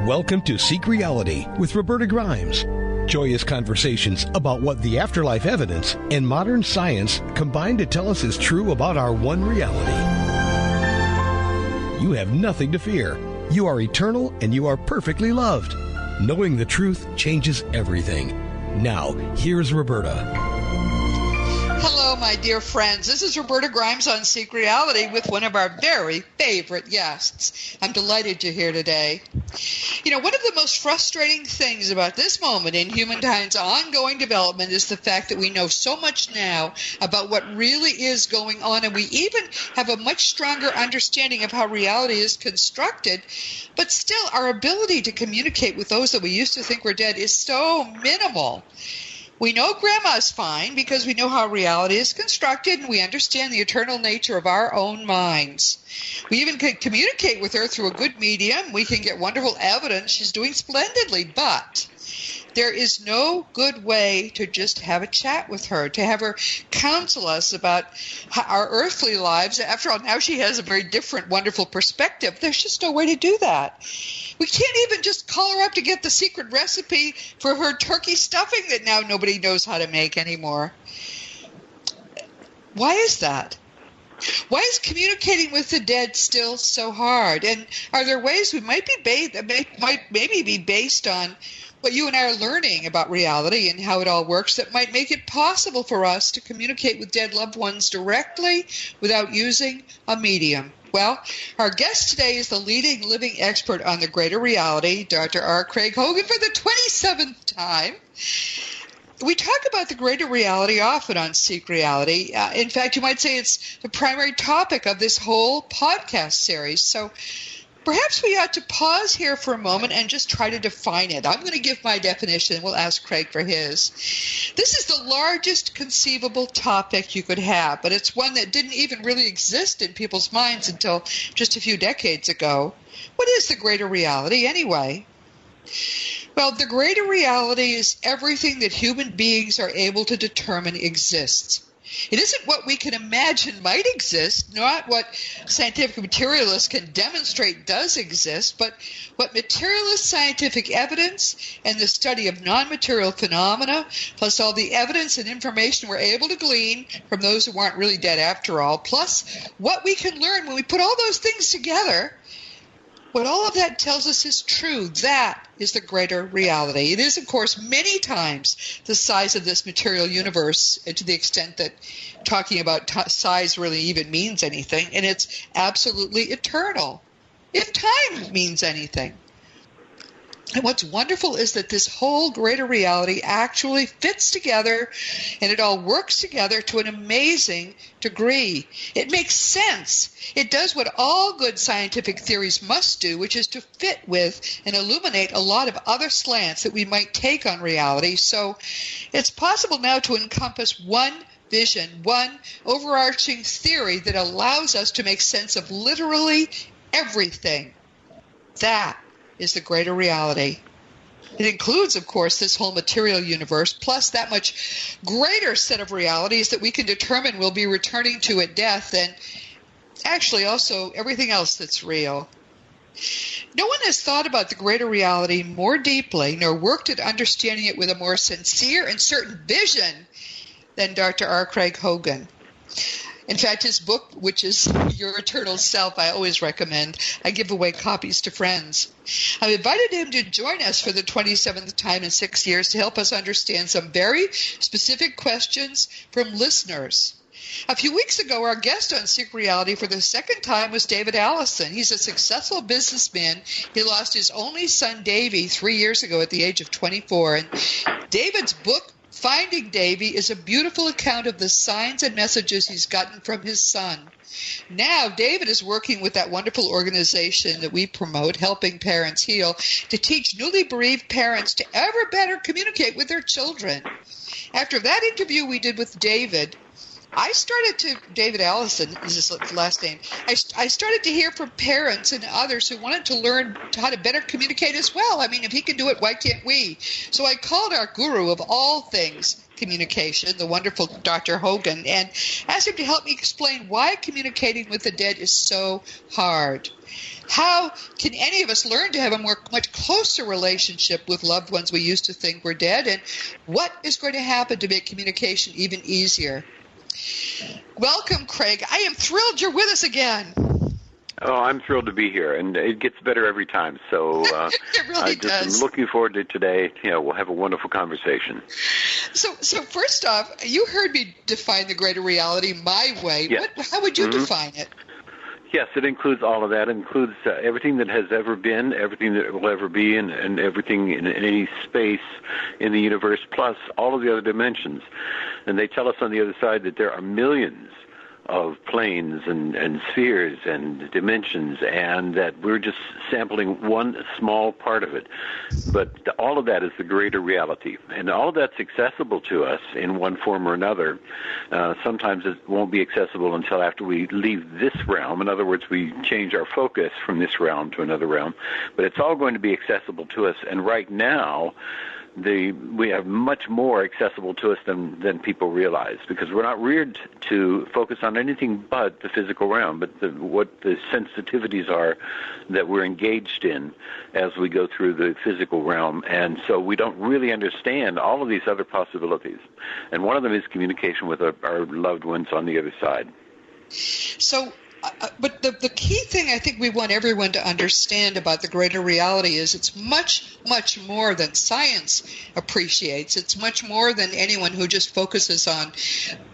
Welcome to Seek Reality with Roberta Grimes. Joyous conversations about what the afterlife evidence and modern science combine to tell us is true about our one reality. You have nothing to fear. You are eternal and you are perfectly loved. Knowing the truth changes everything. Now, here's Roberta. Hello, my dear friends. This is Roberta Grimes on Seek Reality with one of our very favorite guests. I'm delighted you're here today. You know, one of the most frustrating things about this moment in humankind's ongoing development is the fact that we know so much now about what really is going on, and we even have a much stronger understanding of how reality is constructed, but still our ability to communicate with those that we used to think were dead is so minimal. We know Grandma's fine because we know how reality is constructed and we understand the eternal nature of our own minds. We even can communicate with her through a good medium. We can get wonderful evidence. She's doing splendidly, but there is no good way to just have a chat with her, to have her counsel us about our earthly lives. After all, now she has a very different, wonderful perspective. There's just no way to do that. We can't even just call her up to get the secret recipe for her turkey stuffing that now nobody knows how to make anymore. Why is that? Why is communicating with the dead still so hard? And are there ways we might maybe be based on what you and I are learning about reality and how it all works that might make it possible for us to communicate with dead loved ones directly without using a medium? Well, our guest today is the leading living expert on the greater reality, Dr. R. Craig Hogan, for the 27th time. We talk about the greater reality often on Seek Reality. In fact, you might say it's the primary topic of this whole podcast series. So perhaps we ought to pause here for a moment and just try to define it. I'm going to give my definition and we'll ask Craig for his. This is the largest conceivable topic you could have, but it's one that didn't even really exist in people's minds until just a few decades ago. What is the greater reality anyway? Well, the greater reality is everything that human beings are able to determine exists. It isn't what we can imagine might exist, not what scientific materialists can demonstrate does exist, but what materialist scientific evidence and the study of non-material phenomena, plus all the evidence and information we're able to glean from those who aren't really dead after all, plus what we can learn when we put all those things together, what all of that tells us is true. That is the greater reality. It is, of course, many times the size of this material universe, to the extent that talking about size really even means anything, and it's absolutely eternal, if time means anything. And what's wonderful is that this whole greater reality actually fits together and it all works together to an amazing degree. It makes sense. It does what all good scientific theories must do, which is to fit with and illuminate a lot of other slants that we might take on reality. So it's possible now to encompass one vision, one overarching theory that allows us to make sense of literally everything. That is the greater reality. It includes, of course, this whole material universe, plus that much greater set of realities that we can determine we'll be returning to at death, and actually also everything else that's real. No one has thought about the greater reality more deeply, nor worked at understanding it with a more sincere and certain vision than Dr. R. Craig Hogan. In fact, his book, which is Your Eternal Self, I always recommend. I give away copies to friends. I've invited him to join us for the 27th time in 6 years to help us understand some very specific questions from listeners. A few weeks ago, our guest on Seek Reality for the second time was David Allison. He's a successful businessman. He lost his only son, Davey, 3 years ago at the age of 24. And David's book, Finding Davy, is a beautiful account of the signs and messages he's gotten from his son. Now, David is working with that wonderful organization that we promote, Helping Parents Heal, to teach newly bereaved parents to ever better communicate with their children. After that interview we did with David, David Allison is his last name. I started to hear from parents and others who wanted to learn how to better communicate as well. I mean, if he can do it, why can't we? So I called our guru of all things communication, the wonderful Dr. Hogan, and asked him to help me explain why communicating with the dead is so hard. How can any of us learn to have a much closer relationship with loved ones we used to think were dead, and what is going to happen to make communication even easier? Welcome, Craig. I am thrilled you're with us again. Oh, I'm thrilled to be here, and it gets better every time. So it really does. I'm looking forward to today. We'll have a wonderful conversation. So first off, you heard me define the greater reality my way. Yes. How would you define it? Yes, it includes all of that. It includes everything that has ever been, everything that will ever be, and everything in any space in the universe, plus all of the other dimensions. And they tell us on the other side that there are millions of planes and spheres and dimensions, and that we're just sampling one small part of it. But all of that is the greater reality, and all of that's accessible to us in one form or another. Sometimes it won't be accessible until after we leave this realm. In other words, we change our focus from this realm to another realm. But it's all going to be accessible to us, and right now, we have much more accessible to us than people realize, because we're not reared to focus on anything but the physical realm, but what the sensitivities are that we're engaged in as we go through the physical realm. And so we don't really understand all of these other possibilities. And one of them is communication with our loved ones on the other side. So, but the key thing I think we want everyone to understand about the greater reality is it's much, much more than science appreciates. It's much more than anyone who just focuses on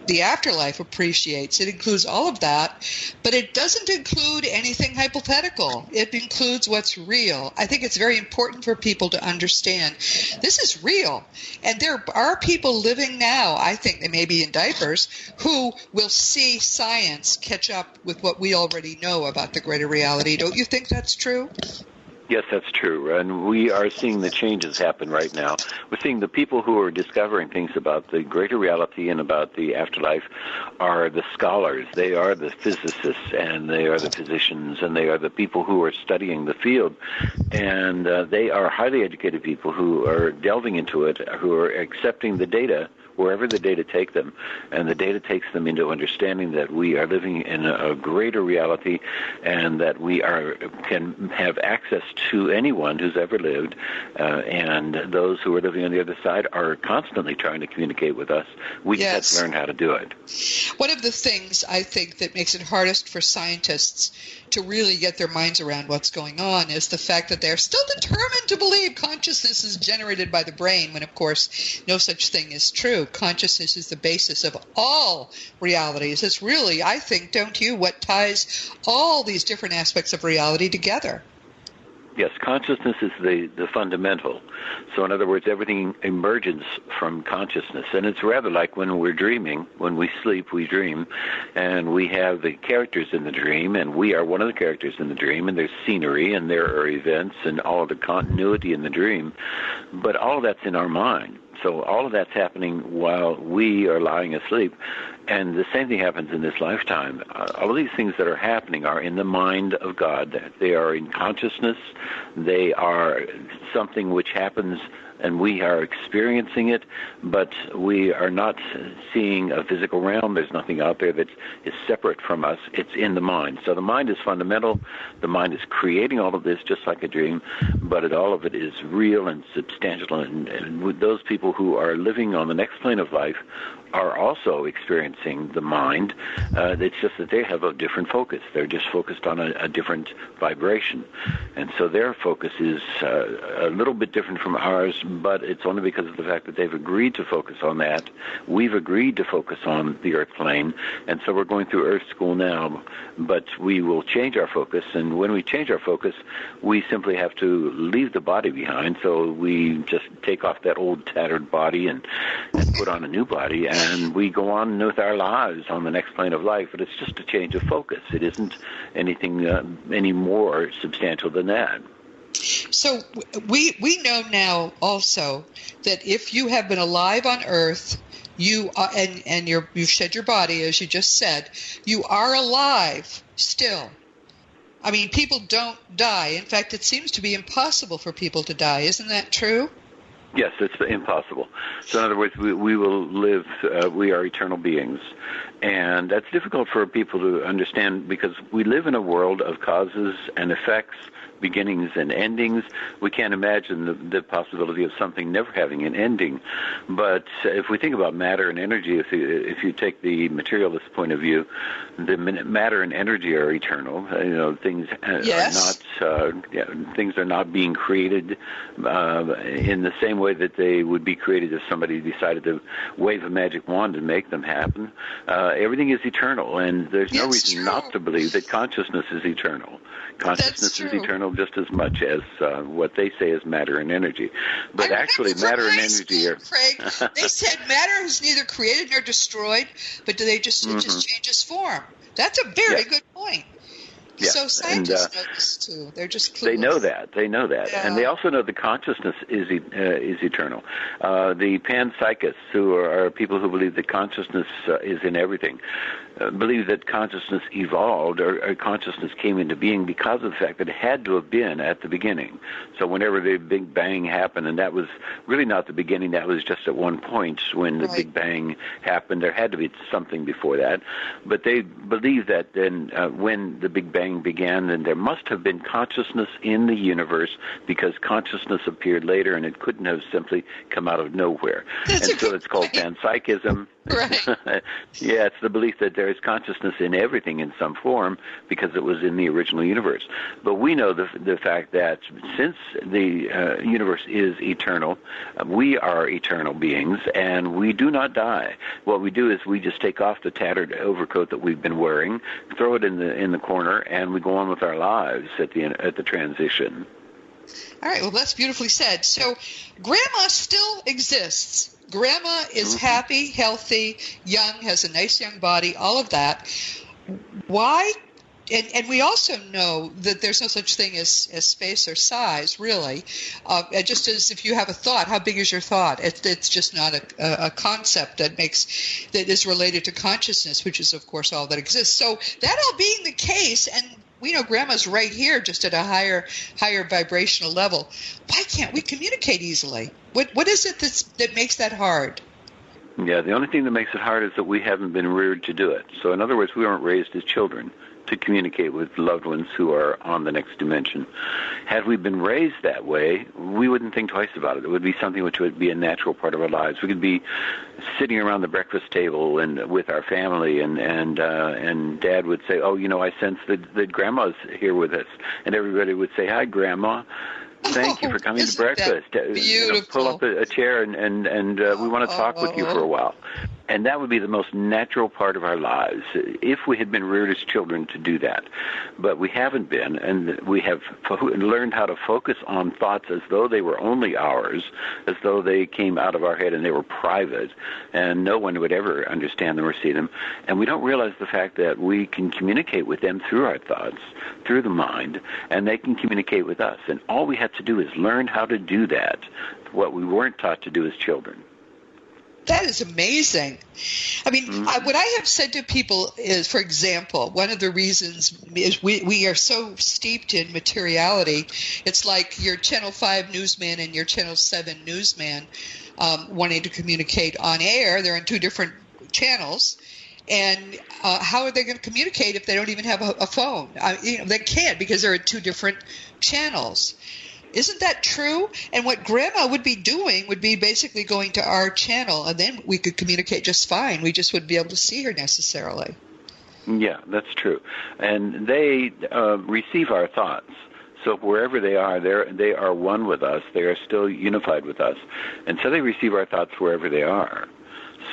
the afterlife appreciates. It includes all of that, but it doesn't include anything hypothetical. It includes what's real. I think it's very important for people to understand this is real. And there are people living now, I think they may be in diapers, who will see science catch up with what we already know about the greater reality. Don't you think that's true? Yes, that's true. And we are seeing the changes happen right now. We're seeing the people who are discovering things about the greater reality and about the afterlife are the scholars. They are the physicists, and they are the physicians, and they are the people who are studying the field. And they are highly educated people who are delving into it, who are accepting the data wherever the data take them, and the data takes them into understanding that we are living in a greater reality, and that we can have access to anyone who's ever lived, and those who are living on the other side are constantly trying to communicate with us. We just have to learn how to do it. One of the things I think that makes it hardest for scientists to really get their minds around what's going on is the fact that they're still determined to believe consciousness is generated by the brain, when, of course, no such thing is true. Consciousness is the basis of all realities. It's really, I think, don't you, what ties all these different aspects of reality together. Yes, consciousness is the fundamental. So in other words, everything emerges from consciousness. And it's rather like when we're dreaming. When we sleep, we dream. And we have the characters in the dream, and we are one of the characters in the dream. And there's scenery, and there are events, and all of the continuity in the dream. But all of that's in our mind. So all of that's happening while we are lying asleep. And the same thing happens in this lifetime. All of these things that are happening are in the mind of God. They are in consciousness. They are something which happens, and we are experiencing it, but we are not seeing a physical realm. There's nothing out there that is separate from us. It's in the mind. So the mind is fundamental. The mind is creating all of this just like a dream, but all of it is real and substantial. And with those people who are living on the next plane of life are also experiencing the mind. It's just that they have a different focus. They're just focused on a different vibration. And so their focus is a little bit different from ours, but it's only because of the fact that they've agreed to focus on that. We've agreed to focus on the earth plane, and so we're going through Earth School now, but we will change our focus, and when we change our focus, we simply have to leave the body behind, so we just take off that old tattered body and put on a new body, and we go on with our lives on the next plane of life, but it's just a change of focus. It isn't anything any more substantial than that. So we know now also that if you have been alive on Earth, you are, and you've shed your body, as you just said, you are alive still. I mean, people don't die. In fact, it seems to be impossible for people to die. Isn't that true? Yes, it's impossible. So in other words, we will live, we are eternal beings. And that's difficult for people to understand because we live in a world of causes and effects, beginnings and endings. We can't imagine the possibility of something never having an ending. But if we think about matter and energy, if you take the materialist point of view, the matter and energy are eternal. Things Yes. are not things are not being created in the same way that they would be created if somebody decided to wave a magic wand and make them happen. Everything is eternal, and there's no reason not to believe that consciousness is eternal. Consciousness is eternal just as much as what they say is matter and energy. But actually, matter and energy are... Craig, they said matter is neither created nor destroyed, but it just changes form. That's a very good point. Yeah. So scientists know this too. They're just clueless. They know that, Yeah. and they also know the consciousness is eternal. The panpsychists, who are people who believe that consciousness is in everything, believe that consciousness evolved or consciousness came into being because of the fact that it had to have been at the beginning. So whenever the Big Bang happened, and that was really not the beginning, that was just at one point when the Big Bang happened. There had to be something before that, but they believe that then when the Big Bang began, then there must have been consciousness in the universe because consciousness appeared later and it couldn't have simply come out of nowhere. That's and so it's called panpsychism. Right. Yeah, it's the belief that there is consciousness in everything in some form because it was in the original universe. But we know the fact that since the universe is eternal, we are eternal beings and we do not die. What we do is we just take off the tattered overcoat that we've been wearing, throw it in the corner, and we go on with our lives at the transition. All right, well, that's beautifully said. So Grandma still exists. Grandma is happy, healthy, young, has a nice young body, all of that. Why? And we also know that there's no such thing as space or size, really. Just as if you have a thought, how big is your thought? It's just not a concept that is related to consciousness, which is, of course, all that exists. So that all being the case, and we know Grandma's right here, just at a higher vibrational level. Why can't we communicate easily? What is it that makes that hard? Yeah, the only thing that makes it hard is that we haven't been reared to do it. So in other words, we weren't raised as children to communicate with loved ones who are on the next dimension. Had we been raised that way, we wouldn't think twice about it. It would be something which would be a natural part of our lives. We could be sitting around the breakfast table and with our family, and Dad would say, "Oh, I sense that Grandma's here with us," and everybody would say, "Hi, Grandma. Thank you for coming to breakfast. Beautiful. Pull up a chair and we want to talk with you for a while." And that would be the most natural part of our lives if we had been reared as children to do that. But we haven't been, and we have learned how to focus on thoughts as though they were only ours, as though they came out of our head and they were private, and no one would ever understand them or see them. And we don't realize the fact that we can communicate with them through our thoughts, through the mind, and they can communicate with us. And all we have to do is learn how to do that, what we weren't taught to do as children. That is amazing. I mean, what I have said to people is, for example, one of the reasons is we are so steeped in materiality. It's like your Channel 5 newsman and your Channel 7 newsman wanting to communicate on air. They're on two different channels. And how are they going to communicate if they don't even have a phone? They can't because they're at two different channels. Isn't that true? And what Grandma would be doing would be basically going to our channel, and then we could communicate just fine. We just wouldn't be able to see her necessarily. Yeah, that's true. And they receive our thoughts. So wherever they are one with us. They are still unified with us. And so they receive our thoughts wherever they are.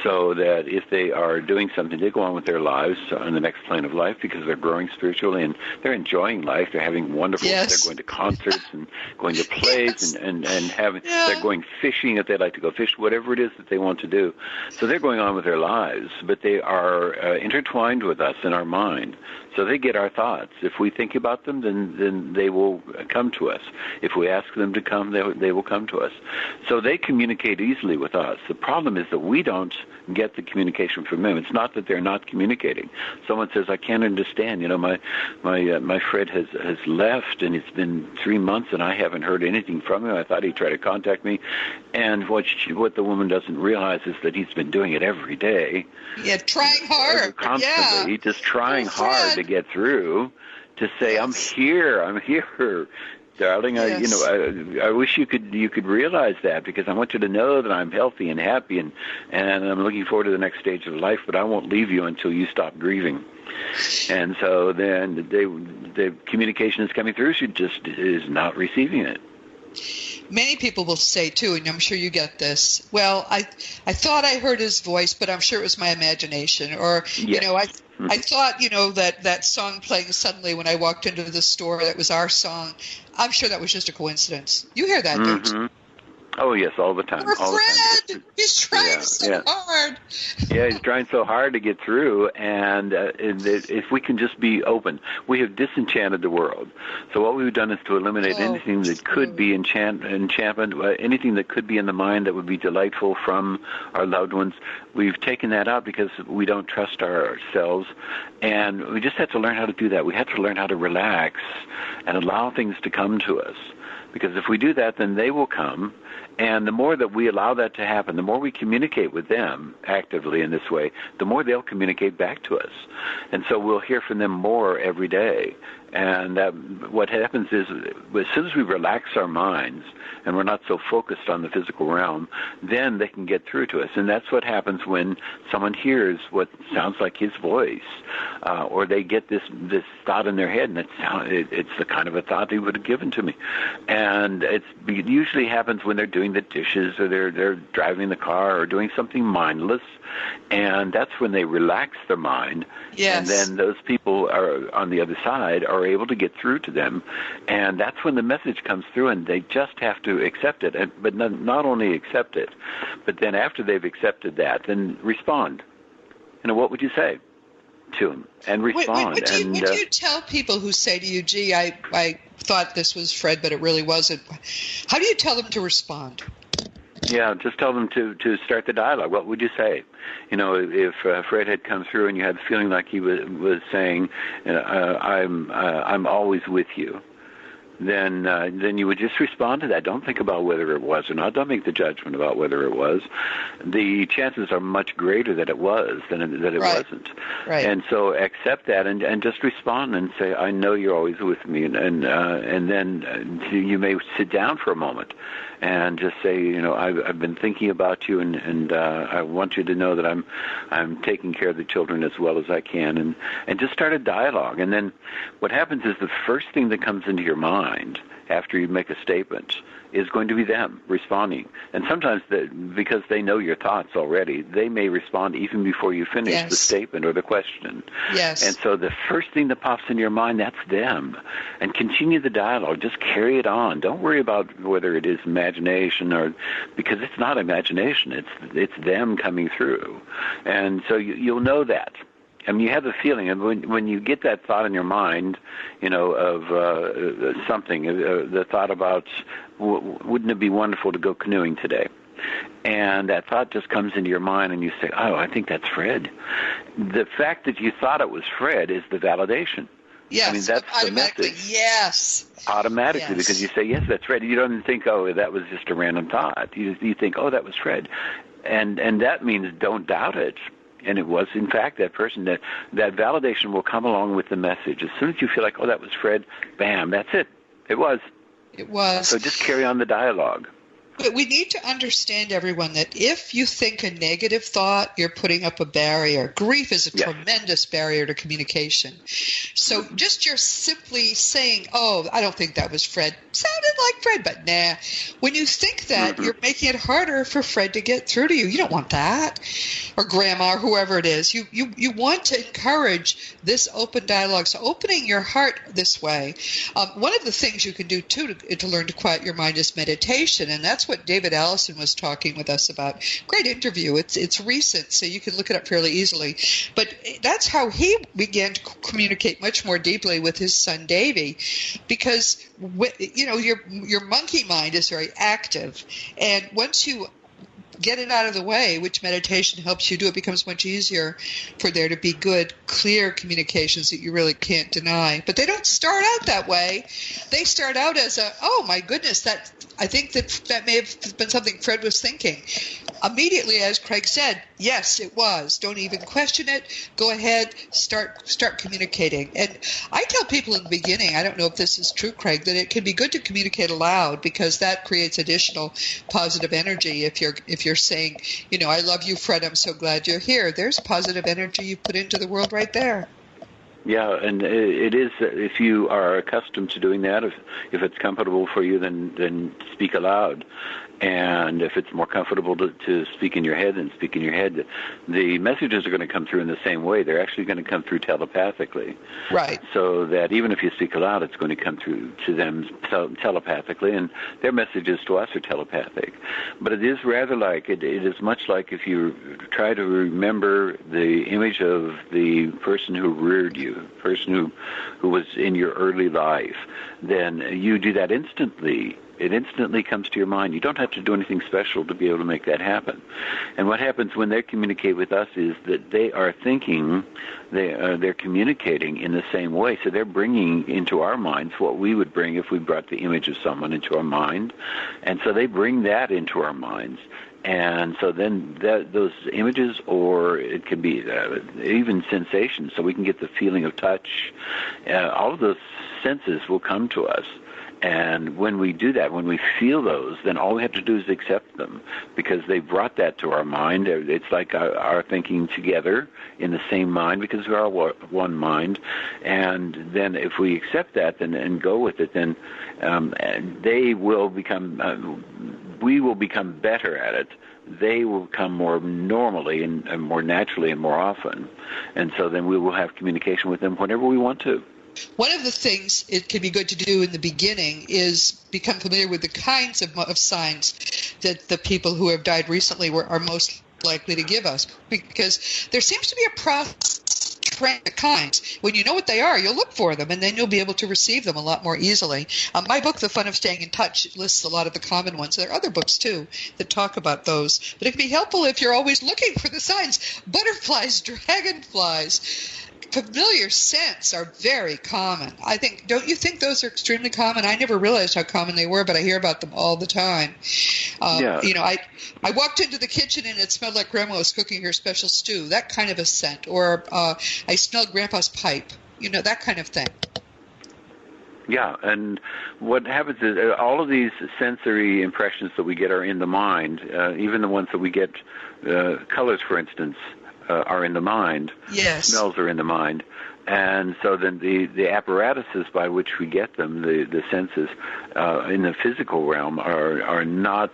So that if they are doing something, they go on with their lives on the next plane of life because they're growing spiritually and they're enjoying life. They're having wonderful. They're going to concerts and going to plays and having. Yeah. They're going fishing if they like to go fish. Whatever it is that they want to do. So they're going on with their lives, but they are intertwined with us in our mind. So they get our thoughts. If we think about them, then they will come to us. If we ask them to come, they will come to us. So they communicate easily with us. The problem is that we don't get the communication from them. It's not that they're not communicating. Someone says, I can't understand. My Fred has left, and it's been 3 months, and I haven't heard anything from him. I thought he'd try to contact me. And what the woman doesn't realize is that he's been doing it every day. Yeah, trying hard. Constantly, just trying hard to get through, to say, I'm here. Darling, yes. I wish you could realize that, because I want you to know that I'm healthy and happy, and I'm looking forward to the next stage of life, but I won't leave you until you stop grieving. And so then the communication is coming through. She just is not receiving it. Many people will say, too, and I'm sure you get this, well, I thought I heard his voice, but I'm sure it was my imagination. Or, Yes. I thought, that song playing suddenly when I walked into the store, that was our song. I'm sure that was just a coincidence. You hear that, don't you? Oh, yes, all the time. Poor Fred! He's trying so hard. Yeah, he's trying so hard to get through, and if we can just be open. We have disenchanted the world. So what we've done is to eliminate anything that could be enchantment, anything that could be in the mind that would be delightful from our loved ones. We've taken that out because we don't trust ourselves, and we just have to learn how to do that. We have to learn how to relax and allow things to come to us. Because if we do that, then they will come. And the more that we allow that to happen, the more we communicate with them actively in this way, the more they'll communicate back to us. And so we'll hear from them more every day. And what happens is, as soon as we relax our minds and we're not so focused on the physical realm, then they can get through to us. And that's what happens when someone hears what sounds like his voice, or they get this thought in their head, and it's the kind of a thought he would have given to me. And it usually happens when they're doing the dishes, or they're driving the car, or doing something mindless, and that's when they relax their mind. Yes. And then those people are on the other side are able to get through to them, and that's when the message comes through, and they just have to accept it. But not only accept it, but then after they've accepted that, then respond. What would you say to them? And respond. What do you tell people who say to you, gee, I thought this was Fred, but it really wasn't? How do you tell them to respond? Yeah, just tell them to start the dialogue. What would you say? If Fred had come through and you had the feeling like he was saying, I'm always with you, then you would just respond to that. Don't think about whether it was or not. Don't make the judgment about whether it was. The chances are much greater that it was than that it wasn't. Right. And so accept that and just respond and say, I know you're always with me. And then you may sit down for a moment and just say, I've been thinking about you, and I want you to know that I'm taking care of the children as well as I can, and just start a dialogue. And then what happens is the first thing that comes into your mind after you make a statement is going to be them responding. And sometimes, because they know your thoughts already, they may respond even before you finish the statement or the question. Yes. And so the first thing that pops in your mind, that's them. And continue the dialogue. Just carry it on. Don't worry about whether it is imagination, or because it's not imagination. It's them coming through. And so you'll know that. I mean, you have the feeling, and when you get that thought in your mind, of something, the thought about, wouldn't it be wonderful to go canoeing today? And that thought just comes into your mind, and you say, oh, I think that's Fred. The fact that you thought it was Fred is the validation. Yes, I mean, that's the message. Yes. Automatically, because you say, yes, that's Fred. You don't even think, oh, that was just a random thought. You think, oh, that was Fred. And that means don't doubt it. And it was, in fact, that person. That validation will come along with the message. As soon as you feel like, oh, that was Fred, bam, that's it. It was. It was. So just carry on the dialogue. But we need to understand, everyone, that if you think a negative thought, you're putting up a barrier. Grief is a tremendous barrier to communication. So just you're simply saying, oh, I don't think that was Fred. Sounded like Fred, but nah. When you think that, you're making it harder for Fred to get through to you. You don't want that. Or Grandma, or whoever it is. You want to encourage this open dialogue. So opening your heart this way. One of the things you can do, too, to learn to quiet your mind is meditation, and that's what David Allison was talking with us about. Great interview. It's recent, so you can look it up fairly easily. But that's how he began to communicate much more deeply with his son Davy, because your monkey mind is very active, and once you get it out of the way, which meditation helps you do. It becomes much easier for there to be good, clear communications that you really can't deny. But they don't start out that way. They start out as oh my goodness, I think that may have been something Fred was thinking. Immediately, as Craig said, yes, it was. Don't even question it. Go ahead, start communicating. And I tell people in the beginning, I don't know if this is true, Craig, that it can be good to communicate aloud, because that creates additional positive energy. If you're saying, I love you, Fred, I'm so glad you're here, there's positive energy you put into the world right there. Yeah, and it is, if you are accustomed to doing that, if it's comfortable for you, then speak aloud. And if it's more comfortable to speak in your head, then speak in your head. The messages are going to come through in the same way. They're actually going to come through telepathically. Right. So that even if you speak aloud, it's going to come through to them telepathically, and their messages to us are telepathic. But it is rather like, it is much like if you try to remember the image of the person who reared you, the person who was in your early life, then you do that instantly. It instantly comes to your mind. You don't have to do anything special to be able to make that happen. And what happens when they communicate with us is that they are thinking, they're communicating in the same way. So they're bringing into our minds what we would bring if we brought the image of someone into our mind. And so they bring that into our minds. And so then those images, or it can be even sensations, so we can get the feeling of touch, all of those senses will come to us. And when we do that, when we feel those, then all we have to do is accept them, because they brought that to our mind. It's like our thinking together in the same mind, because we are one mind. And then if we accept that and go with it, then they will become, we will become better at it. They will come more normally and more naturally and more often. And so then we will have communication with them whenever we want to. One of the things it can be good to do in the beginning is become familiar with the kinds of signs that the people who have died recently are most likely to give us, because there seems to be a process trend kinds. When you know what they are, you'll look for them, and then you'll be able to receive them a lot more easily. My book, The Fun of Staying in Touch, lists a lot of the common ones. There are other books, too, that talk about those. But it can be helpful if you're always looking for the signs. Butterflies, dragonflies, familiar scents are very common. Don't you think those are extremely common? I never realized how common they were, but I hear about them all the time. Yeah. I walked into the kitchen and it smelled like Grandma was cooking her special stew, that kind of a scent. Or I smelled Grandpa's pipe, that kind of thing. Yeah, and what happens is all of these sensory impressions that we get are in the mind, even the ones that we get, colors, for instance, are in the mind. Yes. Smells are in the mind. And so then the apparatuses by which we get them, the senses, in the physical realm are not,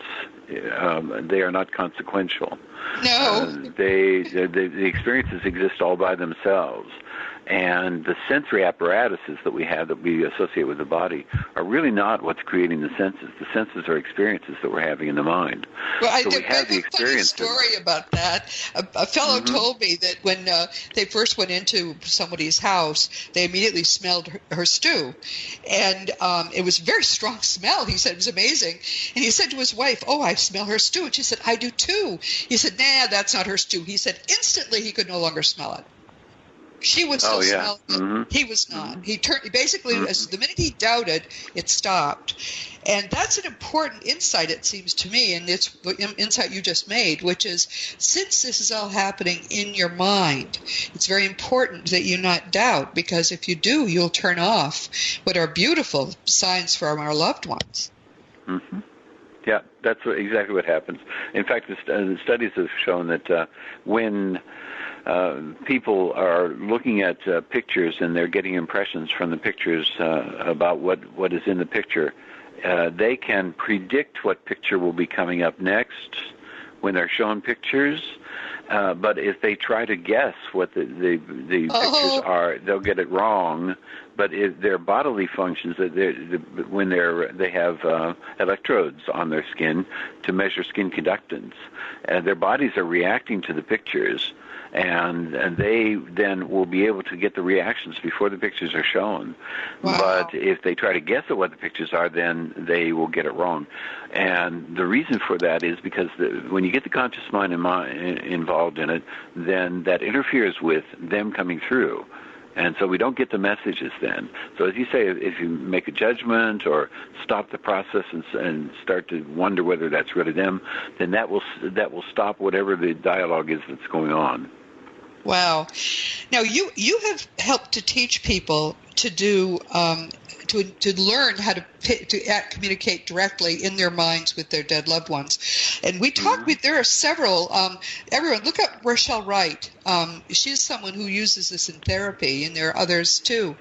they are not consequential. No. The experiences exist all by themselves. And the sensory apparatuses that we have that we associate with the body are really not what's creating the senses. The senses are experiences that we're having in the mind. Well, so we have the experience. Funny story about that. A fellow told me that when they first went into somebody's house, they immediately smelled her stew. And it was a very strong smell. He said it was amazing. And he said to his wife, "Oh, I smell her stew." And she said, "I do too." He said, "Nah, that's not her stew." He said instantly he could no longer smell it. She was still smelling it. He was not. He turned basically as the minute he doubted, it stopped. And that's an important insight, it seems to me, and it's the insight you just made, which is since this is all happening in your mind, it's very important that you not doubt, because if you do, you'll turn off what are beautiful signs from our loved ones. Mm-hmm. Yeah, that's exactly what happens. In fact, the studies have shown that when people are looking at pictures and they're getting impressions from the pictures about what is in the picture, they can predict what picture will be coming up next when they're shown pictures. But if they try to guess what the pictures are, they'll get it wrong. But if their bodily functions, when they have electrodes on their skin to measure skin conductance, their bodies are reacting to the pictures. and they then will be able to get the reactions before the pictures are shown. Wow. But if they try to guess at what the pictures are, then they will get it wrong. And the reason for that is because when you get the conscious mind involved in it, then that interferes with them coming through. And so we don't get the messages then. So as you say, if you make a judgment or stop the process and start to wonder whether that's really them, then that will stop whatever the dialogue is that's going on. Wow. Now you have helped to teach people to do to learn how to communicate directly in their minds with their dead loved ones. And we talked with, there are several, everyone, look up Rochelle Wright. She's someone who uses this in therapy, and there are others too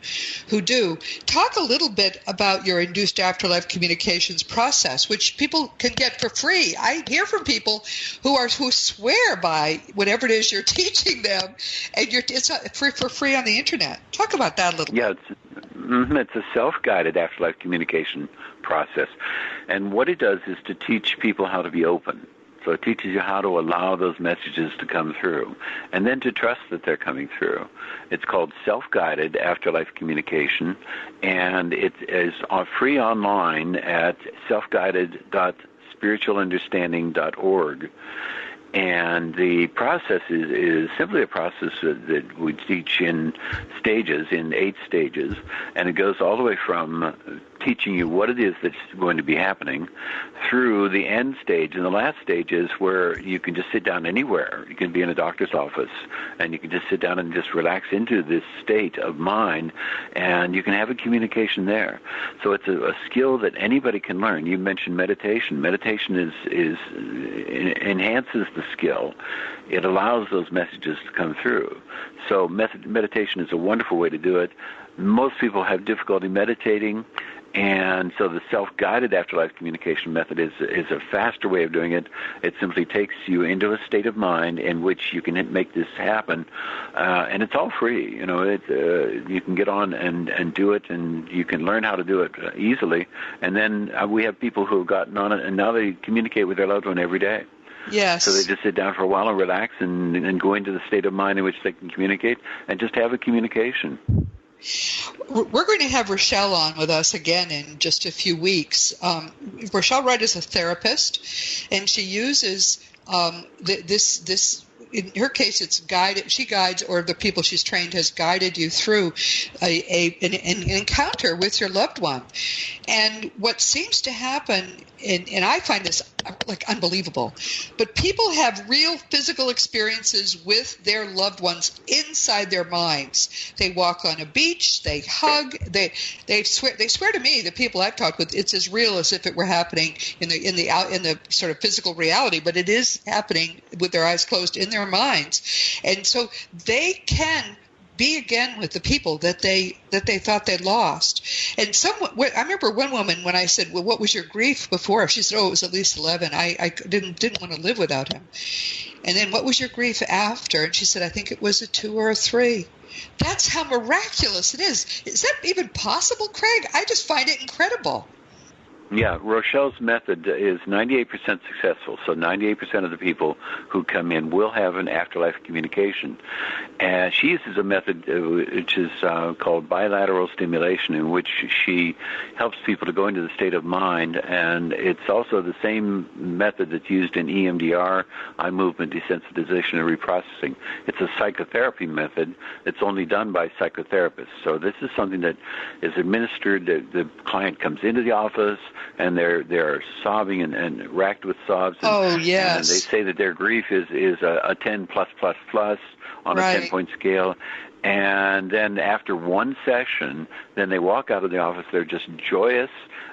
who do. Talk a little bit about your induced afterlife communications process, which people can get for free. I hear from people who swear by whatever it is you're teaching them, and it's for free on the internet. Talk about that a little bit. It's a self-guided afterlife communication process. And what it does is to teach people how to be open. So it teaches you how to allow those messages to come through, and then to trust that they're coming through. It's called self-guided afterlife communication, and it is free online at selfguided.spiritualunderstanding.org. And the process is simply a process that we teach in stages, in 8 stages, and it goes all the way from teaching you what it is that's going to be happening through the end stage. And the last stage is where you can just sit down anywhere. You can be in a doctor's office, and you can just sit down and just relax into this state of mind, and you can have a communication there. So it's a skill that anybody can learn. You mentioned meditation. Meditation enhances the skill. It allows those messages to come through. So meditation is a wonderful way to do it. Most people have difficulty meditating, and so the self-guided afterlife communication method is a faster way of doing it. It simply takes you into a state of mind in which you can make this happen, and it's all free. You know, you can get on and do it, and you can learn how to do it easily. And then we have people who have gotten on it, and now they communicate with their loved one every day. Yes. So they just sit down for a while and relax and go into the state of mind in which they can communicate and just have a communication. We're going to have Rochelle on with us again in just a few weeks. Rochelle Wright is a therapist, and she uses this. In her case, it's guided. She guides, or the people she's trained has guided you through an encounter with your loved one. And what seems to happen, and I find this like unbelievable, but people have real physical experiences with their loved ones inside their minds. They walk on a beach, they hug, they swear to me, the people I've talked with, it's as real as if it were happening in the sort of physical reality, but it is happening with their eyes closed in their minds. And so they can be again with the people that they thought they'd lost. And I remember one woman, when I said, well, what was your grief before? She said, it was at least 11. I didn't want to live without him. And then, what was your grief after? And she said, I think it was a 2 or a 3. That's how miraculous it is. Is that even possible, Craig? I just find it incredible. Yeah, Rochelle's method is 98% successful. So 98% of the people who come in will have an afterlife communication. And she uses a method which is called bilateral stimulation, in which she helps people to go into the state of mind. And it's also the same method that's used in EMDR, eye movement desensitization and reprocessing. It's a psychotherapy method that's only done by psychotherapists. So this is something that is administered. The client comes into the office, and they're sobbing and racked with sobs. And, yes. And they say that their grief is a 10 plus on a 10-point scale. And then after one session, then they walk out of the office. They're just joyous.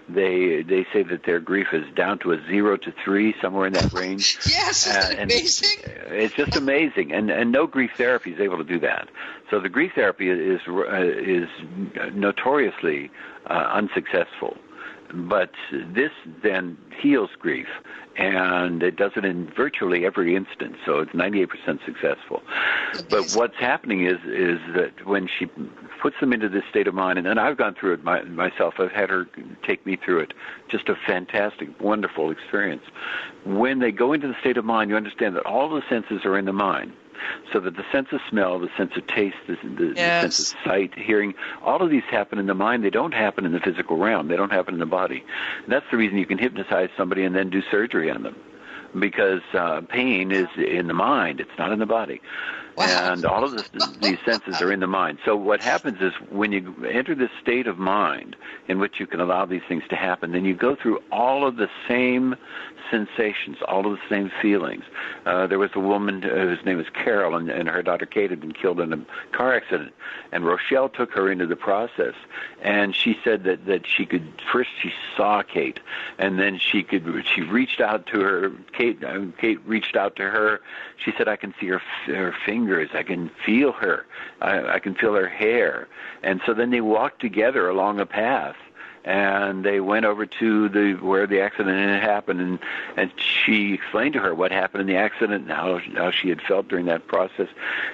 They say that their grief is down to a 0 to 3, somewhere in that range. Yes, isn't that amazing? It's just amazing, and no grief therapy is able to do that. So the grief therapy is notoriously unsuccessful. But this then heals grief, and it does it in virtually every instance, so it's 98% successful. But what's happening is that when she puts them into this state of mind, and I've gone through it myself, I've had her take me through it, just a fantastic, wonderful experience. When they go into the state of mind, you understand that all the senses are in the mind. So that the sense of smell, the sense of taste, the sense of sight, hearing, all of these happen in the mind. They don't happen in the physical realm. They don't happen in the body. And that's the reason you can hypnotize somebody and then do surgery on them, because pain is in the mind. It's not in the body. Wow. And all of these senses are in the mind. So what happens is when you enter this state of mind in which you can allow these things to happen, then you go through all of the same sensations, all of the same feelings. There was a woman whose name was Carol, and her daughter Kate had been killed in a car accident. And Rochelle took her into the process, and she said that she could, first she saw Kate, and then she reached out to her. Kate reached out to her. She said, I can see her fingers. I can feel her. I can feel her hair. And so then they walked together along a path, and they went over to where the accident had happened, and she explained to her what happened in the accident and how she had felt during that process.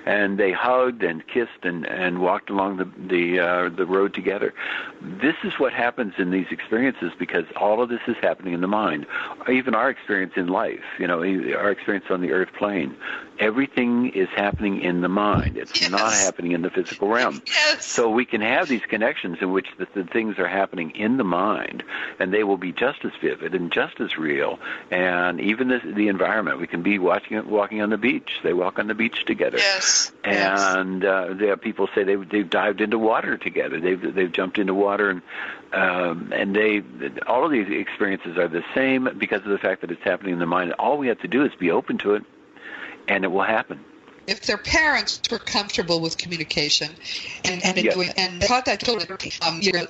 And they hugged and kissed and walked along the road together. This is what happens in these experiences, because all of this is happening in the mind. Even our experience in life, our experience on the earth plane, everything is happening in the mind. It's not happening in the physical realm. Yes. So we can have these connections in which the things are happening in the mind, and they will be just as vivid and just as real. And even the environment, we can be walking on the beach. They walk on the beach together. Yes. And people say they've dived into water together. They've jumped into water, and all of these experiences are the same because of the fact that it's happening in the mind. All we have to do is be open to it, and it will happen. If their parents were comfortable with communication and taught that children, children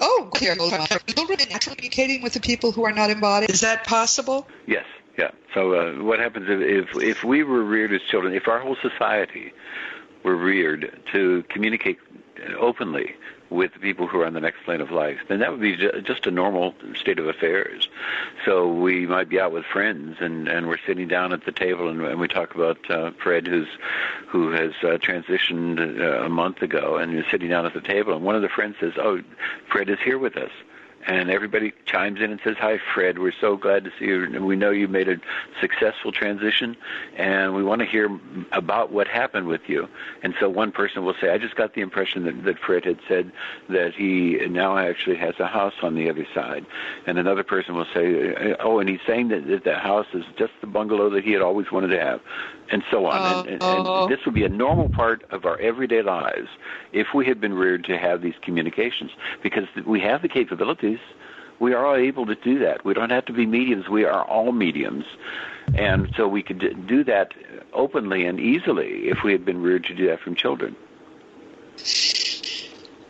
naturally communicating with the people who are not embodied. Is that possible? Yes. Yeah. So what happens if we were reared as children, if our whole society were reared to communicate openly with the people who are on the next plane of life, then that would be just a normal state of affairs. So we might be out with friends, and we're sitting down at the table, and we talk about Fred, who has transitioned a month ago, and you're sitting down at the table, and one of the friends says, "Oh, Fred is here with us." And everybody chimes in and says, "Hi, Fred. We're so glad to see you. And we know you made a successful transition, and we want to hear about what happened with you." And so one person will say, "I just got the impression that Fred had said that he now actually has a house on the other side." And another person will say, "Oh, and he's saying that the house is just the bungalow that he had always wanted to have," and so on. And this would be a normal part of our everyday lives if we had been reared to have these communications, because we have the capabilities. We are all able to do that. We don't have to be mediums. We are all mediums. And so we could do that openly and easily if we had been reared to do that from children.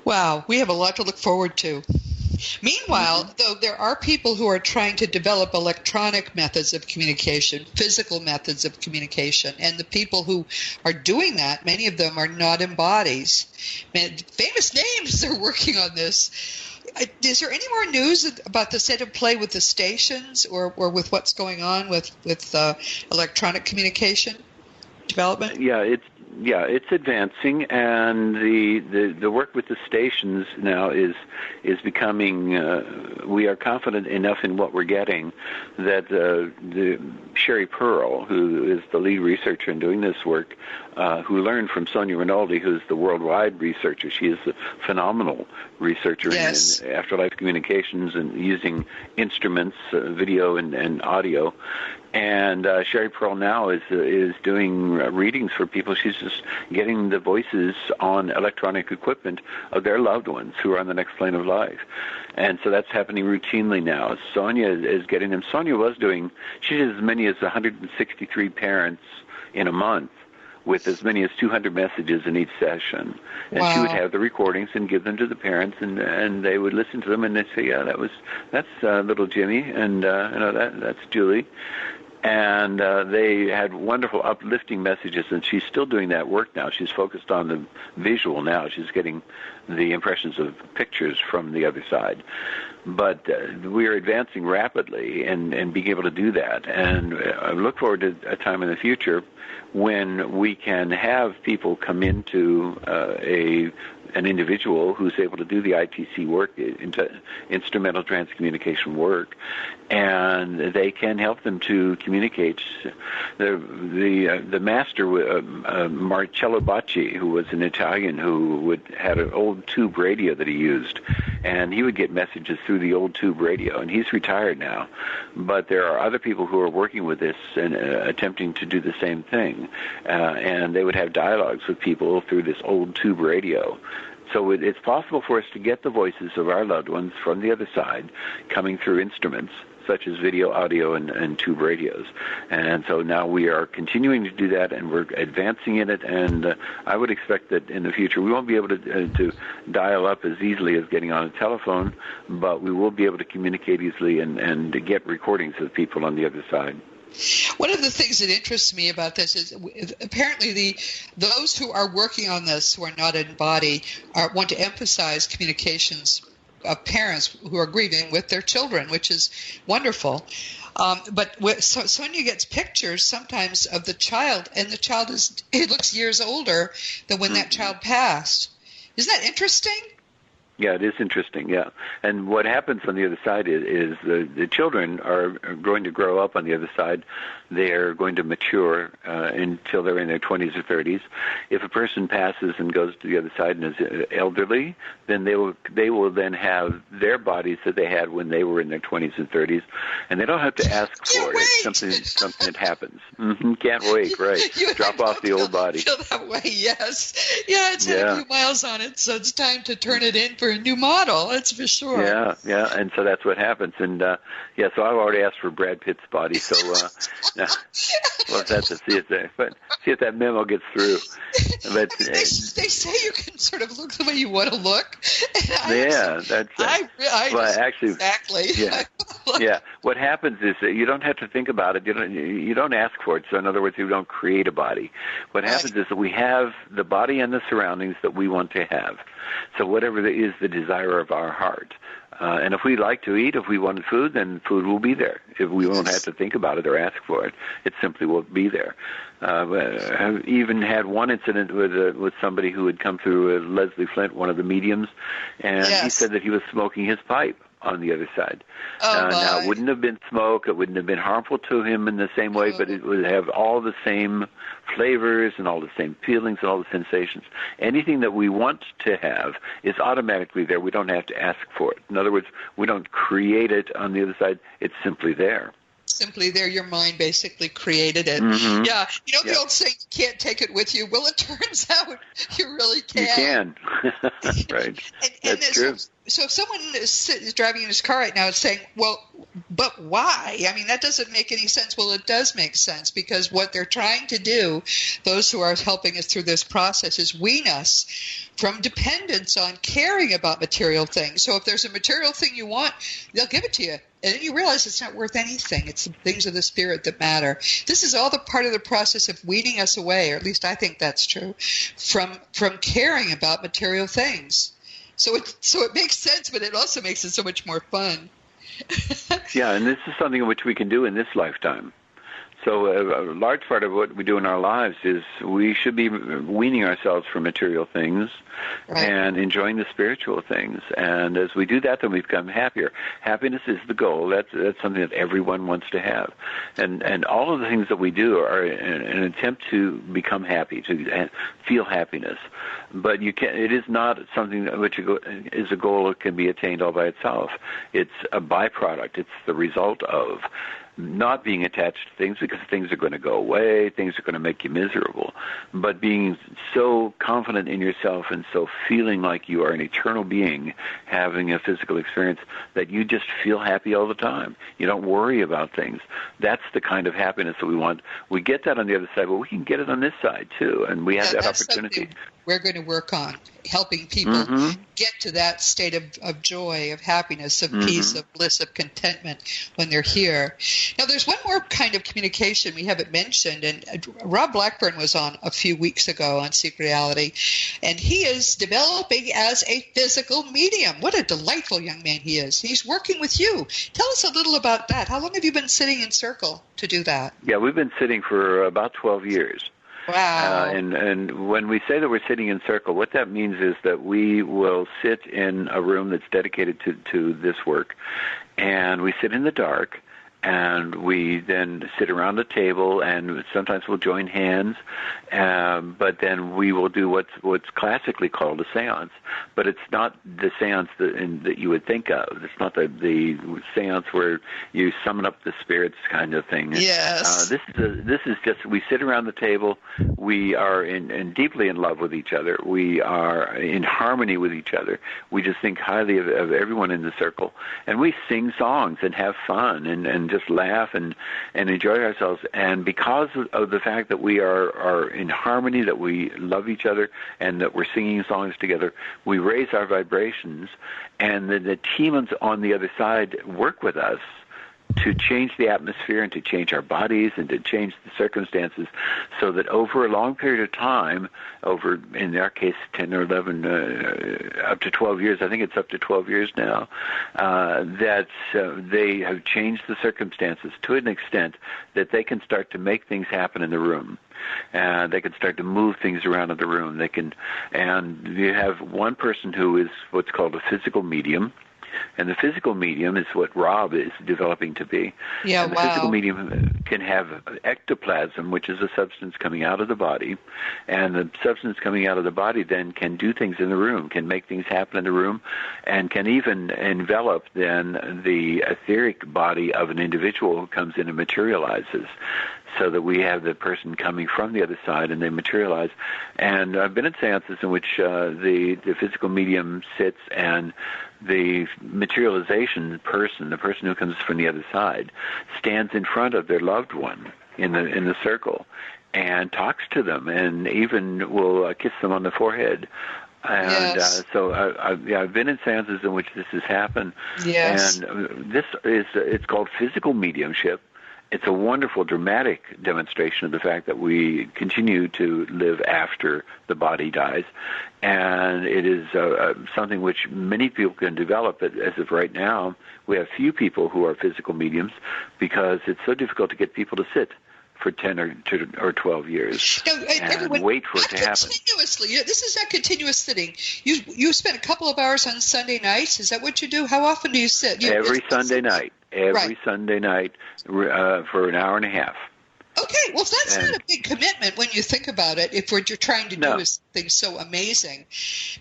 Wow, we have a lot to look forward to. Meanwhile, though, there are people who are trying to develop electronic methods of communication, physical methods of communication, and the people who are doing that, many of them are not embodies. Famous names are working on this. Is there any more news about the state of play with the stations or with what's going on with electronic communication development? Yeah, it's advancing, and the work with the stations now is becoming. We are confident enough in what we're getting that the Sherry Pearl, who is the lead researcher in doing this work, who learned from Sonia Rinaldi, who's the worldwide researcher. She is a phenomenal researcher in afterlife communications and using instruments, video and audio. And Sherry Pearl now is doing readings for people. She's just getting the voices on electronic equipment of their loved ones who are on the next plane of life. And so that's happening routinely now. Sonia is getting them. Sonia was doing, she did as many as 163 parents in a month, with as many as 200 messages in each session. And she would have the recordings and give them to the parents, and they would listen to them, and they'd say, "Yeah, that's little Jimmy, and that's Julie." And they had wonderful uplifting messages, and she's still doing that work now. She's focused on the visual now. She's getting the impressions of pictures from the other side. But we are advancing rapidly and being able to do that. And I look forward to a time in the future when we can have people come into an individual who's able to do the ITC work, instrumental transcommunication work, and they can help them to communicate. The master, Marcello Bacci, who was an Italian who had an old tube radio that he used, and he would get messages through the old tube radio, and he's retired now. But there are other people who are working with this and attempting to do the same thing, and they would have dialogues with people through this old tube radio. So it's possible for us to get the voices of our loved ones from the other side coming through instruments such as video, audio, and tube radios. And so now we are continuing to do that, and we're advancing in it, and I would expect that in the future we won't be able to dial up as easily as getting on a telephone, but we will be able to communicate easily and to get recordings of people on the other side. One of the things that interests me about this is apparently those who are working on this, who are not in body, want to emphasize communications of parents who are grieving with their children, which is wonderful. But Sonia gets pictures sometimes of the child, and the child looks years older than when that child passed. Isn't that interesting? Yeah, it is interesting, yeah. And what happens on the other side is the children are going to grow up on the other side. They're going to mature until they're in their 20s or 30s. If a person passes and goes to the other side and is elderly, then they will then have their bodies that they had when they were in their 20s and 30s, and they don't have to ask for it. It's something that happens. Can't wait, right. Drop off the old body. Feel that way, yes. Yeah, it's had a few miles on it, so it's time to turn it in for a new model, that's for sure. Yeah, and so that's what happens. And, so I've already asked for Brad Pitt's body, so we'll have to see if that memo gets through. But they say you can sort of look the way you want to look. Exactly. Yeah. What happens is that you don't have to think about it. You don't ask for it. So in other words, you don't create a body. What happens is that we have the body and the surroundings that we want to have. So whatever is the desire of our heart. And if we like to eat, if we want food, then food will be there. If we won't have to think about it or ask for it, it simply will be there. I've even had one incident with somebody who had come through, Leslie Flint, one of the mediums, and he said that he was smoking his pipe on the other side. Now, it wouldn't have been smoke. It wouldn't have been harmful to him in the same way, but it would have all the same flavors and all the same feelings and all the sensations. Anything that we want to have is automatically there. We don't have to ask for it. In other words, we don't create it on the other side. It's simply there. Simply there, your mind basically created it. Mm-hmm. Yeah, the old saying, you can't take it with you. Well, it turns out you really can. You can, right? That's true. So if someone is driving in his car right now and saying, well, but why? I mean, that doesn't make any sense. Well, it does make sense, because what they're trying to do, those who are helping us through this process, is wean us from dependence on caring about material things. So if there's a material thing you want, they'll give it to you. And then you realize it's not worth anything. It's the things of the spirit that matter. This is all the part of the process of weaning us away, or at least I think that's true, from caring about material things. So it makes sense, but it also makes it so much more fun. Yeah, and this is something which we can do in this lifetime. So a large part of what we do in our lives is we should be weaning ourselves from material things and enjoying the spiritual things. And as we do that, then we become happier. Happiness is the goal. That's something that everyone wants to have. And all of the things that we do are an attempt to become happy, to feel happiness. But it is not something which is a goal that can be attained all by itself. It's a byproduct. It's the result of not being attached to things, because things are going to go away, things are going to make you miserable, but being so confident in yourself and so feeling like you are an eternal being having a physical experience that you just feel happy all the time. You don't worry about things. That's the kind of happiness that we want. We get that on the other side, but we can get it on this side too, and we have that opportunity. We're going to work on helping people get to that state of joy, of happiness, of peace, of bliss, of contentment when they're here. Now, there's one more kind of communication we haven't mentioned, and Rob Blackburn was on a few weeks ago on Seek Reality, and he is developing as a physical medium. What a delightful young man he is. He's working with you. Tell us a little about that. How long have you been sitting in circle to do that? Yeah, we've been sitting for about 12 years. Wow. And when we say that we're sitting in circle, what that means is that we will sit in a room that's dedicated to this work, and we sit in the dark, and we then sit around the table, and sometimes we'll join hands, but then we will do what's classically called a seance. But it's not the seance that you would think of. It's not the seance where you summon up the spirits kind of thing. Yes. This is just, we sit around the table, we are deeply in love with each other, we are in harmony with each other, we just think highly of everyone in the circle, and we sing songs and have fun and just laugh and enjoy ourselves. And because of the fact that we are in harmony, that we love each other, and that we're singing songs together, we raise our vibrations, and the team on the other side work with us to change the atmosphere and to change our bodies and to change the circumstances, so that over a long period of time, over, in our case, 10 or 11, up to 12 years, I think it's up to 12 years now, that they have changed the circumstances to an extent that they can start to make things happen in the room. They can start to move things around in the room. And you have one person who is what's called a physical medium. And the physical medium is what Rob is developing to be. Yeah, and the wow. physical medium can have ectoplasm, which is a substance coming out of the body. And the substance coming out of the body then can do things in the room, can make things happen in the room, and can even envelop then the etheric body of an individual who comes in and materializes, so that we have the person coming from the other side and they materialize. And I've been at seances in which the physical medium sits, and the materialization person, the person who comes from the other side, stands in front of their loved one in the circle and talks to them, and even will kiss them on the forehead. And yes. So I've been in seances in which this has happened. Yes. And it's called physical mediumship. It's a wonderful, dramatic demonstration of the fact that we continue to live after the body dies. And it is something which many people can develop. But as of right now, we have few people who are physical mediums because it's so difficult to get people to sit for 10 or 12 years and wait for it to happen. Continuously. This is that continuous sitting. You spend a couple of hours on Sunday nights. Is that what you do? How often do you sit? Every Sunday night. Every Sunday night for an hour and a half. Okay, well, that's not a big commitment when you think about it, if what you're trying to do is something so amazing.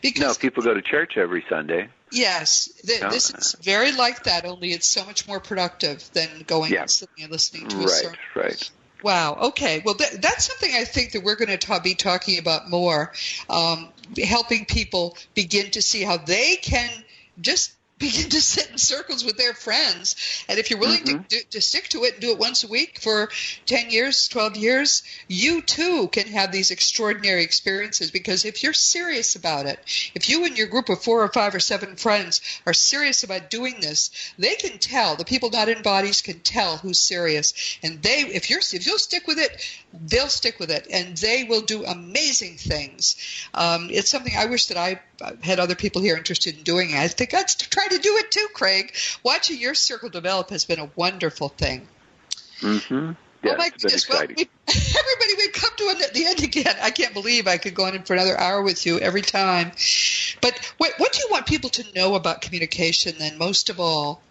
Because people go to church every Sunday. Yes, this is very like that, only it's so much more productive than going and sitting and listening to a sermon. Right. Wow. Okay. Well, that's something I think that we're going to be talking about more, helping people begin to see how they can just begin to sit in circles with their friends. And if you're willing to stick to it and do it once a week for 10 years, 12 years, you too can have these extraordinary experiences. Because if you're serious about it, if you and your group of 4 or 5 or 7 friends are serious about doing this, they can tell. The people not in bodies can tell who's serious. And if you'll stick with it, they'll stick with it. And they will do amazing things. It's something I wish that I had other people here interested in doing. I think I'd try to do it too, Craig. Watching your circle develop has been a wonderful thing. Mm-hmm. Yes, oh my goodness! Well, everybody, we've come to the end again. I can't believe I could go on for another hour with you every time. But what do you want people to know about communication then, most of all?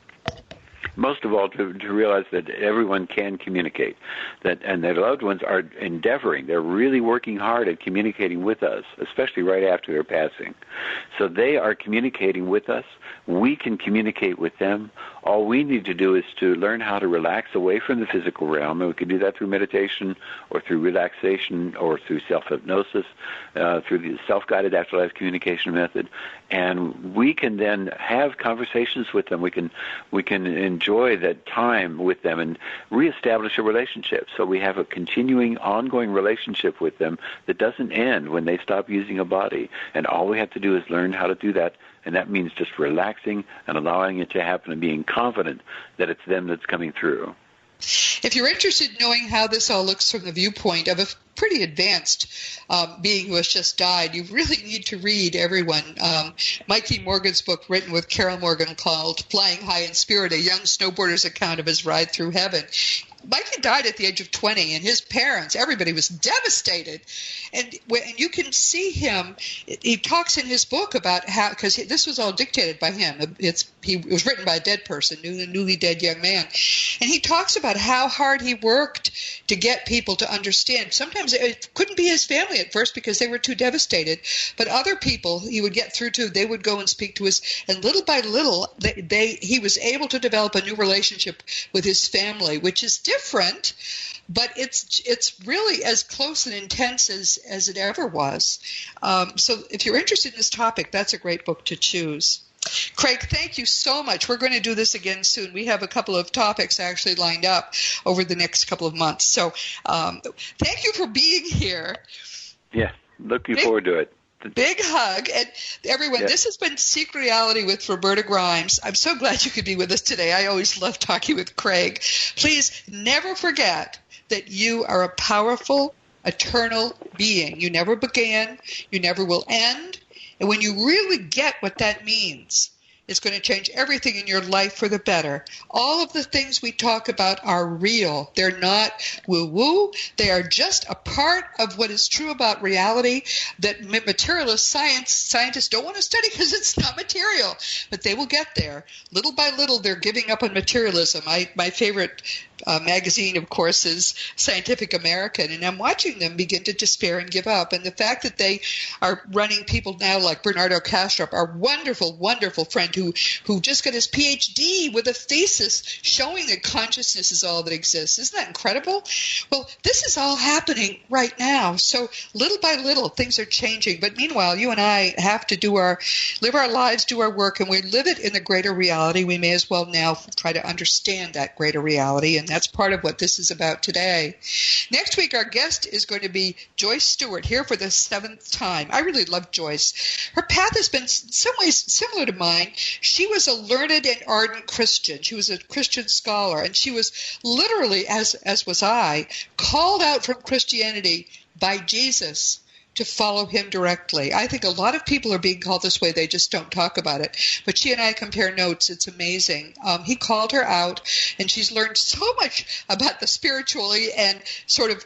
Most of all, to realize that everyone can communicate, and their loved ones are endeavoring. They're really working hard at communicating with us, especially right after their passing. So they are communicating with us. We can communicate with them. All we need to do is to learn how to relax away from the physical realm, and we can do that through meditation or through relaxation or through self-hypnosis, through the self-guided afterlife communication method. And we can then have conversations with them. We can enjoy that time with them and reestablish a relationship. So we have a continuing, ongoing relationship with them that doesn't end when they stop using a body. And all we have to do is learn how to do that. And that means just relaxing and allowing it to happen and being confident that it's them that's coming through. If you're interested in knowing how this all looks from the viewpoint of a pretty advanced being who has just died, you really need to read, everyone, Mikey Morgan's book written with Carol Morgan called Flying High in Spirit, a young snowboarder's account of his ride through heaven. Mikey died at the age of 20, and his parents, everybody was devastated. And you can see him. He talks in his book about how, because this was all dictated by him. It was written by a dead person, a newly dead young man. And he talks about how hard he worked to get people to understand. Sometimes it couldn't be his family at first because they were too devastated. But other people he would get through to, they would go and speak to his, and little by little, he was able to develop a new relationship with his family, which is different, but it's really as close and intense as it ever was. So if you're interested in this topic, that's a great book to choose. Craig, thank you so much. We're going to do this again soon. We have a couple of topics actually lined up over the next couple of months. So thank you for being here. Yeah, looking forward to it. Big hug. And everyone, This has been Seek Reality with Roberta Grimes. I'm so glad you could be with us today. I always love talking with Craig. Please never forget that you are a powerful, eternal being. You never began. You never will end. And when you really get what that means, it's going to change everything in your life for the better. All of the things we talk about are real. They're not woo-woo. They are just a part of what is true about reality that materialist scientists don't want to study because it's not material. But they will get there. Little by little, they're giving up on materialism. My favorite magazine, of course, is Scientific American, and I'm watching them begin to despair and give up. And the fact that they are running people now like Bernardo Kastrup, our wonderful, wonderful friend who just got his PhD with a thesis showing that consciousness is all that exists. Isn't that incredible? Well, this is all happening right now. So little by little, things are changing. But meanwhile, you and I have to live our lives, do our work, and we live it in the greater reality. We may as well now try to understand that greater reality, and that's part of what this is about today. Next week, our guest is going to be Joyce Stewart, here for the 7th time. I really love Joyce. Her path has been in some ways similar to mine. She was a learned and ardent Christian. She was a Christian scholar, and she was literally, as was I, called out from Christianity by Jesus to follow him directly. I think a lot of people are being called this way. They just don't talk about it. But she and I compare notes. It's amazing. He called her out, and she's learned so much about the spiritually and sort of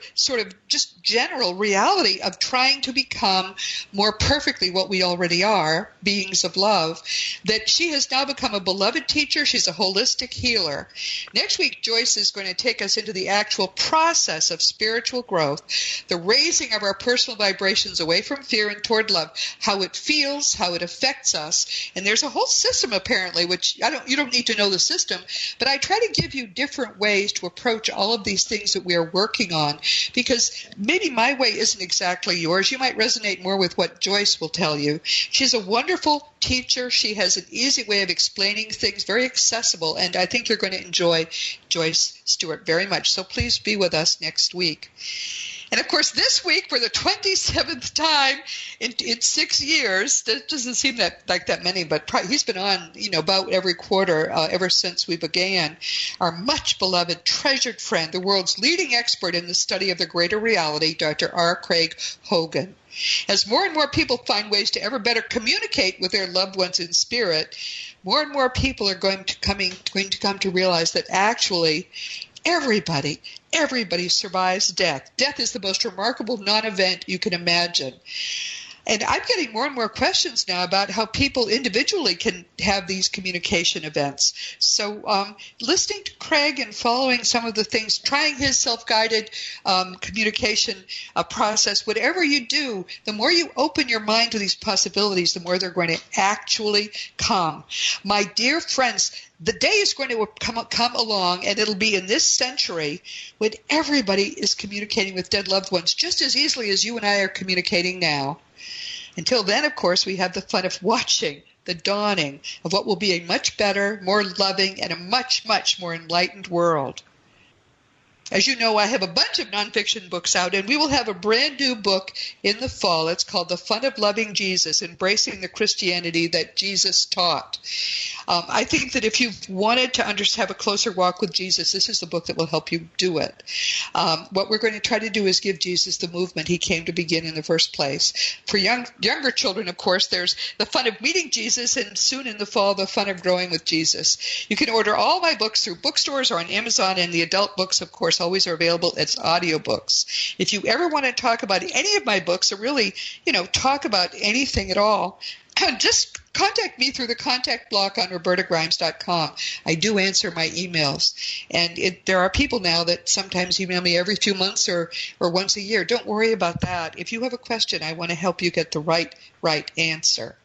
just general reality of trying to become more perfectly what we already are, beings of love, that she has now become a beloved teacher. She's a holistic healer. Next week, Joyce is going to take us into the actual process of spiritual growth, the raising of our personal vibrations away from fear and toward love, how it feels, how it affects us. And there's a whole system apparently, which you don't need to know the system, but I try to give you different ways to approach all of these things that we are working on, because maybe my way isn't exactly yours. You might resonate more with what Joyce will tell you. She's a wonderful teacher. She has an easy way of explaining things, very accessible, and I think you're going to enjoy Joyce Stewart very much. So please be with us next week. And, of course, this week, for the 27th time in 6 years, that doesn't seem like that many, but he's been on, about every quarter ever since we began, our much beloved, treasured friend, the world's leading expert in the study of the greater reality, Dr. R. Craig Hogan. As more and more people find ways to ever better communicate with their loved ones in spirit, more and more people are going to come to realize that actually everybody survives death. Death is the most remarkable non-event you can imagine. And I'm getting more and more questions now about how people individually can have these communication events. So listening to Craig and following some of the things, trying his self-guided communication process, whatever you do, the more you open your mind to these possibilities, the more they're going to actually come. My dear friends, the day is going to come along, and it'll be in this century when everybody is communicating with dead loved ones just as easily as you and I are communicating now. Until then, of course, we have the fun of watching the dawning of what will be a much better, more loving, and a much, much more enlightened world. As you know, I have a bunch of nonfiction books out, and we will have a brand new book in the fall. It's called The Fun of Loving Jesus, Embracing the Christianity That Jesus Taught. I think that if you've wanted to have a closer walk with Jesus, this is the book that will help you do it. What we're going to try to do is give Jesus the movement he came to begin in the first place. For younger children, of course, there's the fun of meeting Jesus, and soon in the fall, the fun of growing with Jesus. You can order all my books through bookstores or on Amazon, and the adult books, of course, always are available as audiobooks. If you ever want to talk about any of my books, or really, talk about anything at all, just contact me through the contact block on robertagrimes.com. I do answer my emails. And there are people now that sometimes email me every few months or once a year. Don't worry about that. If you have a question, I want to help you get the right answer.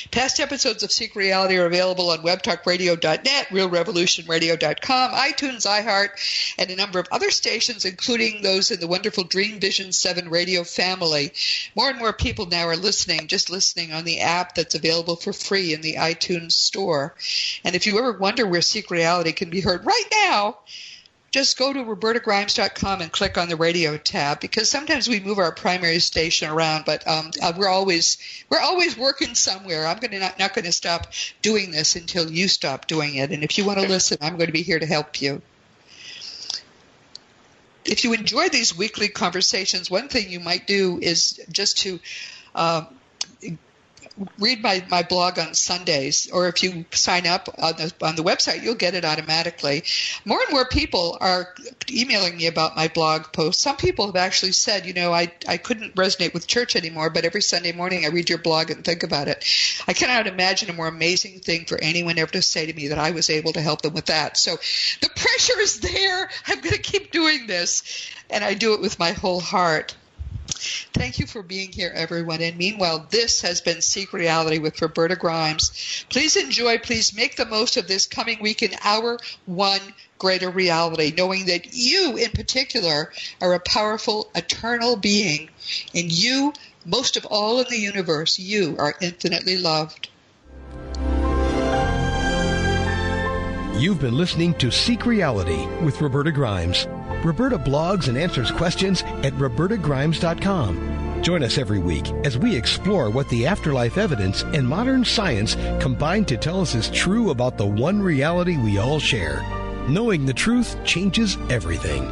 Past episodes of Seek Reality are available on webtalkradio.net, realrevolutionradio.com, iTunes, iHeart, and a number of other stations, including those in the wonderful Dream Vision 7 radio family. More and more people now are just listening on the app that's available for free in the iTunes store. And if you ever wonder where Seek Reality can be heard right now, just go to robertagrimes.com and click on the radio tab, because sometimes we move our primary station around, but we're always working somewhere. I'm not going to stop doing this until you stop doing it. And if you want to listen, I'm going to be here to help you. If you enjoy these weekly conversations, one thing you might do is just to read my blog on Sundays, or if you sign up on the website, you'll get it automatically. More and more people are emailing me about my blog posts. Some people have actually said, I couldn't resonate with church anymore, but every Sunday morning I read your blog and think about it. I cannot imagine a more amazing thing for anyone ever to say to me that I was able to help them with that. So the pressure is there. I'm going to keep doing this, and I do it with my whole heart. Thank you for being here, everyone. And meanwhile, this has been Seek Reality with Roberta Grimes. Please enjoy, please make the most of this coming week in our one greater reality, knowing that you in particular are a powerful, eternal being. And you, most of all in the universe, you are infinitely loved. You've been listening to Seek Reality with Roberta Grimes. Roberta blogs and answers questions at robertagrimes.com. Join us every week as we explore what the afterlife evidence and modern science combine to tell us is true about the one reality we all share. Knowing the truth changes everything.